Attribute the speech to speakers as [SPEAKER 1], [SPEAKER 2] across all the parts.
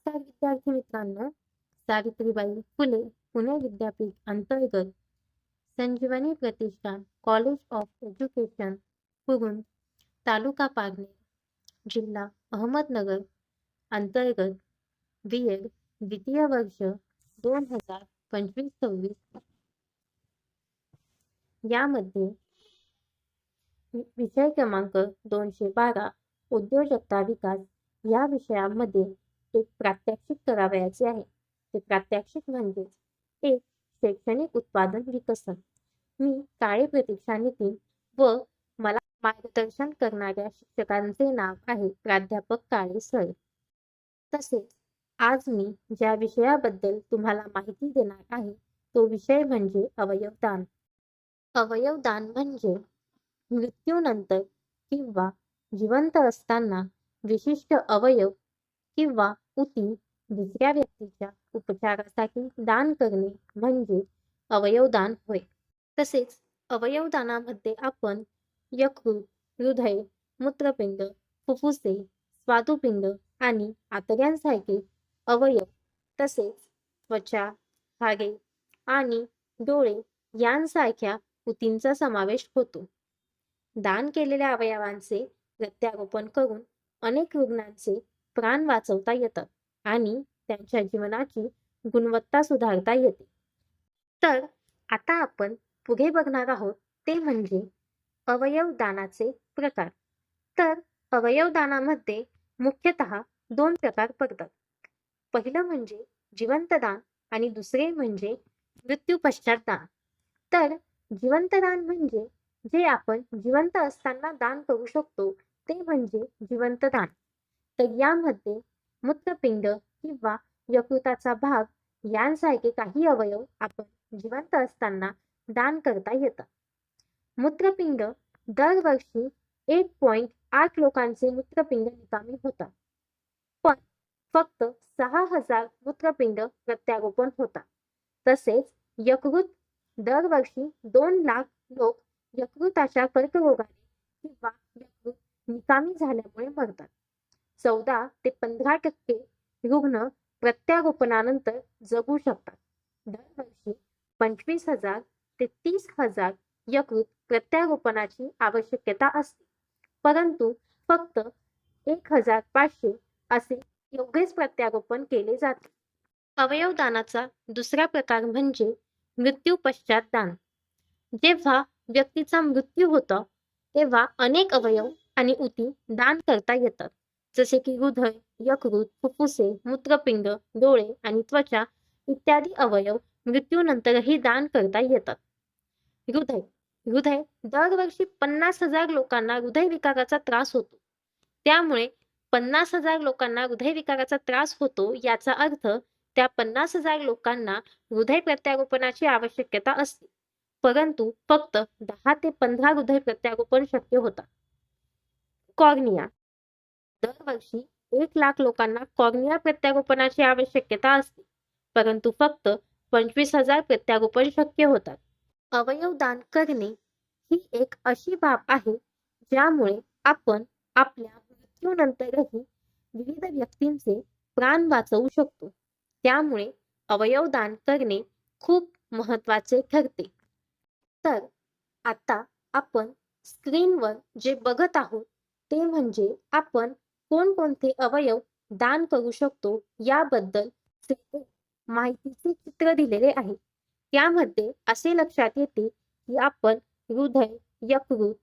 [SPEAKER 1] नमस्कार विद्यार्थी मित्रांनो, सावित्रीबाई फुले पुणे विद्यापीठ अंतर्गत संजीवनी प्रतिष्ठान कॉलेज ऑफ एज्युकेशन पुरून तालुका पारनेर जिल्हा अहमदनगर अंतर्गत B.Ed द्वितीय वर्ष 2025-26 यामध्ये विषय क्रमांक 212 उद्योजकता विकास या विषयामध्ये एक प्रात्यक्षिक करावयाचे आहे. ते प्रात्यक्षिक म्हणजेच एक शैक्षणिक उत्पादन विकसन. मी काळे प्रतीक्षा नितीन व मला मार्गदर्शन करणाऱ्या शिक्षकांचे नाव आहे प्राध्यापक काळे सर. तसेच आज मी ज्या विषयाबद्दल तुम्हाला माहिती देणार आहे तो विषय म्हणजे अवयवदान. अवयवदान म्हणजे मृत्यूनंतर किंवा जिवंत असताना विशिष्ट अवयव किंवा ऊती दुसऱ्या व्यक्तीच्या उपचारासाठी दान करणे म्हणजे अवयवदान होय. तसेच अवयवदानामध्ये आपण यकृत, हृदय, मूत्रपिंड, फुफ्फुसे, स्वादुपिंड आणि आतड्यांसारखे अवयव तसेच त्वचा, हाडे आणि डोळे यांसारख्या ऊतींचा समावेश होतो. दान केलेल्या अवयवांचे प्रत्यारोपण करून अनेक रुग्णांचे प्राण वाचवता येतात आणि त्यांच्या जीवनाची गुणवत्ता सुधारता येते. तर आता आपण पुढे बघणार आहोत ते म्हणजे अवयवदानाचे प्रकार. तर अवयवदानामध्ये मुख्यतः 2 प्रकार पडतात. पहिलं म्हणजे जिवंत दान आणि दुसरे म्हणजे मृत्यू पश्चात दान. तर जिवंत दान म्हणजे जे आपण जिवंत असताना दान करू शकतो ते म्हणजे जिवंत दान. तर यामध्ये मूत्रपिंड किंवा यकृताचा भाग यांसारखे काही अवयव आपण जिवंत असताना दान करता येतात. मूत्रपिंड दरवर्षी 1.8 लोकांचे मूत्रपिंड निकामी होतात, पण फक्त 6,000 मूत्रपिंड प्रत्यारोपण होतात. तसेच यकृत दरवर्षी 2 लाख लोक यकृताच्या कर्करोगाने किंवा यकृत निकामी झाल्यामुळे मरतात. 14 ते 15% रुग्ण प्रत्यारोपणानंतर जगू शकतात. दरवर्षी 25,000 ते 30,000 यकृत प्रत्यारोपणाची आवश्यकता असते, परंतु फक्त 1,500 असे एवढेच प्रत्यारोपण केले जाते. अवयवदानाचा दुसरा प्रकार म्हणजे मृत्यू पश्चात दान. जेव्हा व्यक्तीचा मृत्यू होतो तेव्हा अनेक अवयव आणि ऊती दान करता येतात, जसे की हृदय, यकृत, फुफ्फुसे, मूत्रपिंड, डोळे आणि त्वचा इत्यादी अवयव मृत्यूनंतरही दान करता येतात. हृदय दरवर्षी 50,000 लोकांना हृदयविकाराचा त्रास होतो. त्यामुळे 50,000 लोकांना हृदयविकाराचा त्रास होतो याचा अर्थ त्या 50,000 लोकांना हृदय प्रत्यारोपणाची आवश्यकता असते, परंतु फक्त 10 ते 15 हृदय प्रत्यारोपण शक्य होतात. कॉर्निया दरवर्षी 1 लाख लोकांना कॉर्निया प्रत्यारोपणाची आवश्यकता असते, परंतु फक्त 25,000 प्रत्यारोपण शक्य होतात. अवयवदान करणे ही एक अशी बाब आहे ज्यामुळे आपण आपल्या मृत्यूनंतरही विविध व्यक्तींचे प्राण वाचवू शकतो. त्यामुळे अवयवदान करणे खूप महत्त्वाचे ठरते. तर आता आपण स्क्रीनवर जे बघत आहोत ते म्हणजे आपण कोणकोणते अवयव दान करू शकतो याबद्दल माहितीचे चित्र दिलेले आहे. त्यामध्ये असे लक्षात येते की आपण हृदय, यकृत,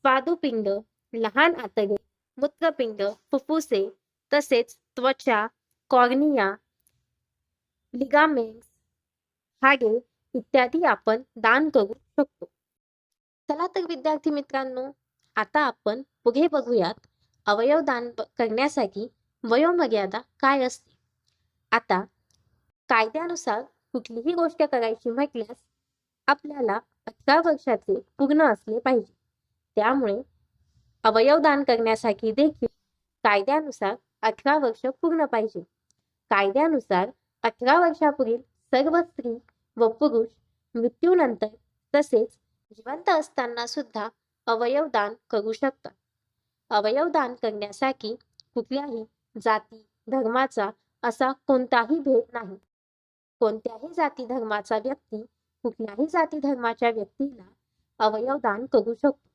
[SPEAKER 1] स्वादुपिंड, लहान आतडे, मूत्रपिंड, फुफ्फुसे तसेच त्वचा, कॉर्निया, लिगामेंट्स, हाडे इत्यादी आपण दान करू शकतो. चला तर विद्यार्थी मित्रांनो, आता आपण पुढे बघूयात अवयव दान करण्यासाठी वयोमर्यादा काय असते. आता कायद्यानुसार कुठलीही गोष्ट करायची म्हटल्यास आपल्याला 18 वर्षाचे पूर्ण असले पाहिजे. त्यामुळे अवयवदान करण्यासाठी देखील कायद्यानुसार 18 वर्ष पूर्ण पाहिजे. कायद्यानुसार 18 वर्षापुढील सर्व स्त्री व पुरुष मृत्यूनंतर तसेच जिवंत असताना सुद्धा अवयवदान करू शकतात. अवयवदान करण्यासाठी कुठल्याही जाती, धर्माचा असा कोणताही भेद नाही. कोणत्याही जाती धर्माचा व्यक्ती कुठल्याही जाती धर्माच्या व्यक्तीला अवयवदान करू शकतो.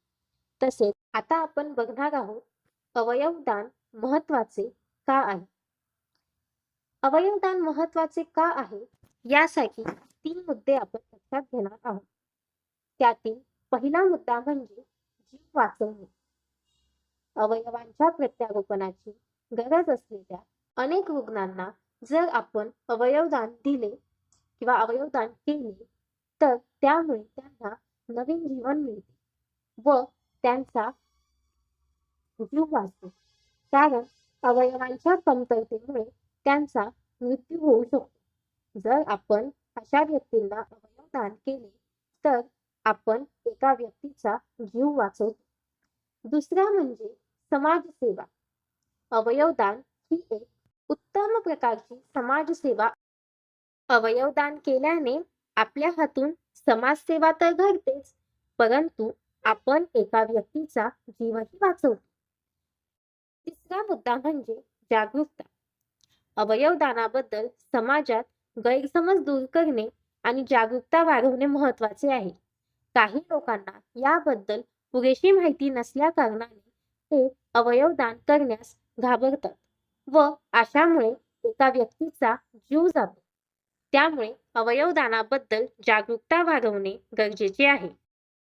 [SPEAKER 1] तसेच आता आपण बघणार आहोत अवयवदान महत्वाचे का आहे. अवयवदान महत्वाचे का आहे यासाठी 3 मुद्दे आपण लक्षात घेणार आहोत. त्यातील पहिला मुद्दा म्हणजे जीव वाचवणे. अवयवांच्या प्रत्यारोपणाची गरज असलेल्या अनेक रुग्णांना जर आपण अवयवदान दिले किंवा अवयवदान केले तर त्यामुळे त्यांना नवीन जीवन मिळते व त्यांचा जीव वाचतो. कारण अवयवांच्या कमतरतेमुळे त्यांचा मृत्यू होऊ शकतो. जर आपण अशा व्यक्तींना अवयवदान केले तर आपण एका व्यक्तीचा जीव वाचवतो. दुसरा म्हणजे समाजसेवा. अवयवदान ही एक उत्तम प्रकारची समाजसेवा. अवयवदान केल्याने आपल्या हातून समाजसेवा तर घडतेच, परंतु आपण एका व्यक्तीचा जीवही वाचवतो. तिसरा मुद्दा म्हणजे जागरूकता. अवयवदानाबद्दल समाजात गैरसमज दूर करणे आणि जागरूकता वाढवणे महत्वाचे आहे. काही लोकांना याबद्दल पुरेशी माहिती नसल्या कारणाने ते अवयवदान करण्यास घाबरतात व अशामुळे एका व्यक्तीचा जीव जातो. त्यामुळे अवयवदानाबद्दल जागरूकता वाढवणे गरजेचे आहे.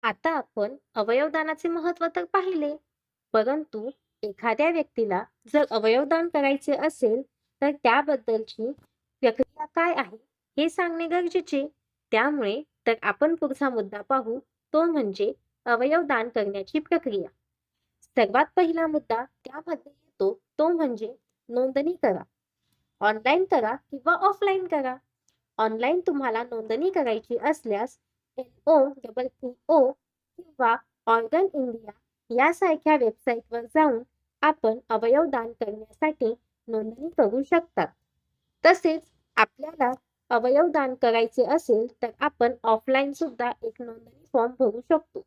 [SPEAKER 1] आता आपण अवयवदानाचे महत्त्व तर पाहिले, परंतु एखाद्या व्यक्तीला जर अवयवदान करायचे असेल तर त्याबद्दलची प्रक्रिया काय आहे हे सांगणे गरजेचे. त्यामुळे तर आपण पुढचा मुद्दा पाहू, तो म्हणजे अवयवदान करण्याची प्रक्रिया. सर्वात पहिला मुद्दा त्यामध्ये येतो तो म्हणजे नोंदणी करा. ऑनलाईन करा किंवा ऑफलाईन करा. ऑनलाईन तुम्हाला नोंदणी करायची असल्यास NOPPO किंवा ऑर्गन इंडिया यासारख्या वेबसाईटवर जाऊन आपण अवयवदान करण्यासाठी नोंदणी करू शकतात. तसेच आपल्याला अवयवदान करायचे असेल तर आपण ऑफलाईन सुद्धा एक नोंदणी फॉर्म भरू शकतो.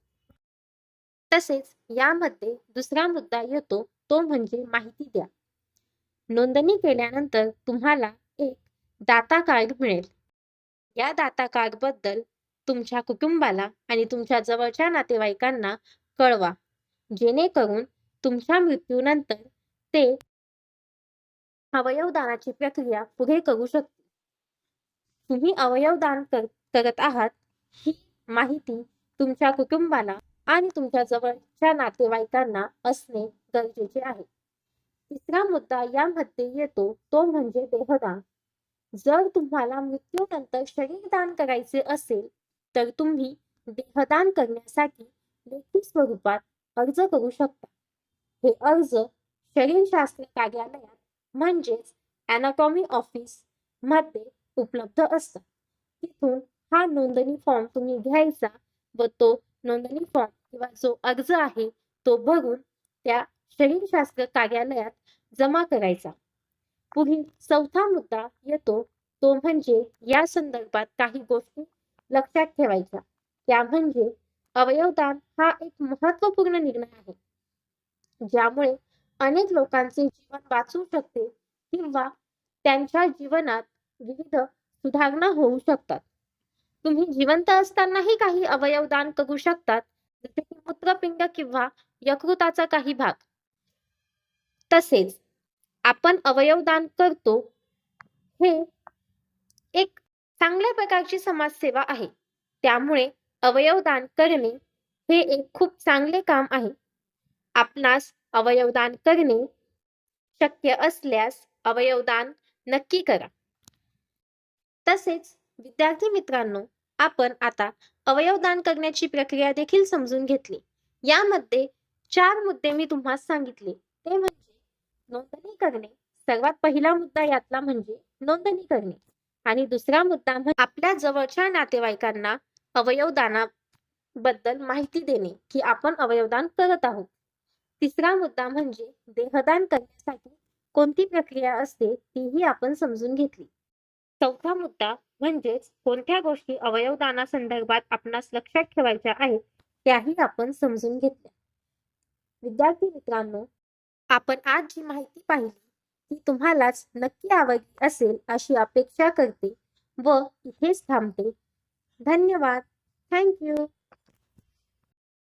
[SPEAKER 1] तसेच यामध्ये दुसरा मुद्दा येतो तो म्हणजे माहिती द्या. नोंदणी केल्यानंतर तुम्हाला एक दाता कार्ड मिळेल. या दाता कार्ड बद्दल तुमच्या कुटुंबाला आणि तुमच्या जवळच्या नातेवाईकांना कळवा, जेणेकरून तुमच्या मृत्यूनंतर ते अवयवदानाची प्रक्रिया पुढे करू शकतील. तुम्ही अवयवदान करत आहात ही माहिती तुमच्या कुटुंबाला आणि तुमच्या जवळच्या नातेवाईकांना असणे गरजेचे आहे. तिसरा मुद्दा यामध्ये येतो तो म्हणजे देहदान. जर तुम्हाला मृत्यूनंतर शरीरदान करायचे असेल तर तुम्ही देहदान करण्यासाठी लेखी स्वरूपात अर्ज करू शकता. हे अर्ज शरीरशास्त्र कार्यालयात म्हणजेच अॅनाटॉमी ऑफिस मध्ये उपलब्ध असतात. तिथून हा नोंदणी फॉर्म तुम्ही घ्यायचा व तो नोंदणी फॉर्म किंवा जो अर्ज आहे तो भरून त्या शरीरशास्त्र कार्यालयात जमा करायचा. पुढील चौथा मुद्दा येतो तो म्हणजे या संदर्भात काही गोष्टी लक्षात ठेवायच्या. त्या म्हणजे अवयवदान हा एक महत्त्वपूर्ण निर्णय आहे, ज्यामुळे अनेक लोकांचे जीवन वाचू शकते किंवा त्यांच्या जीवनात विविध सुधारणा होऊ शकतात. तुम्ही जिवंत असतानाही काही अवयवदान करू शकतात, जसे की मूत्रपिंड किंवा यकृताचा काही भाग. तसेच आपण अवयवदान करतो हे एक चांगल्या प्रकारची समाजसेवा आहे. त्यामुळे अवयवदान करणे हे एक खूप चांगले काम आहे. आपणास अवयवदान करणे शक्य असल्यास अवयवदान नक्की करा. तसेच विद्यार्थी मित्रांनो, आपण आता अवयवदान करण्याची प्रक्रिया देखील समजून घेतली. यामध्ये 4 मुद्दे मी तुम्हाला सांगितले, ते म्हणजे नोंदणी करणे. सर्वात पहिला मुद्दा यातला म्हणजे नोंदणी करणे आणि दुसरा मुद्दा म्हणजे आपल्या जवळच्या नातेवाईकांना अवयवदानाबद्दल माहिती देणे की आपण अवयवदान करत आहोत. तिसरा मुद्दा म्हणजे देहदान करण्यासाठी कोणती प्रक्रिया असते तीही आपण समजून घेतली. चौथा मुद्दा म्हणजेच कोणत्या गोष्टी अवयवदानासंदर्भात आपणास लक्षात ठेवायच्या आहेत त्याही आपण समजून घेतल्या. विद्यार्थी मित्रांनो, आपण आज जी माहिती पाहिली ती तुम्हालाच नक्की आवडली असेल अशी अपेक्षा करते व इथेच थांबते. धन्यवाद. Thank you.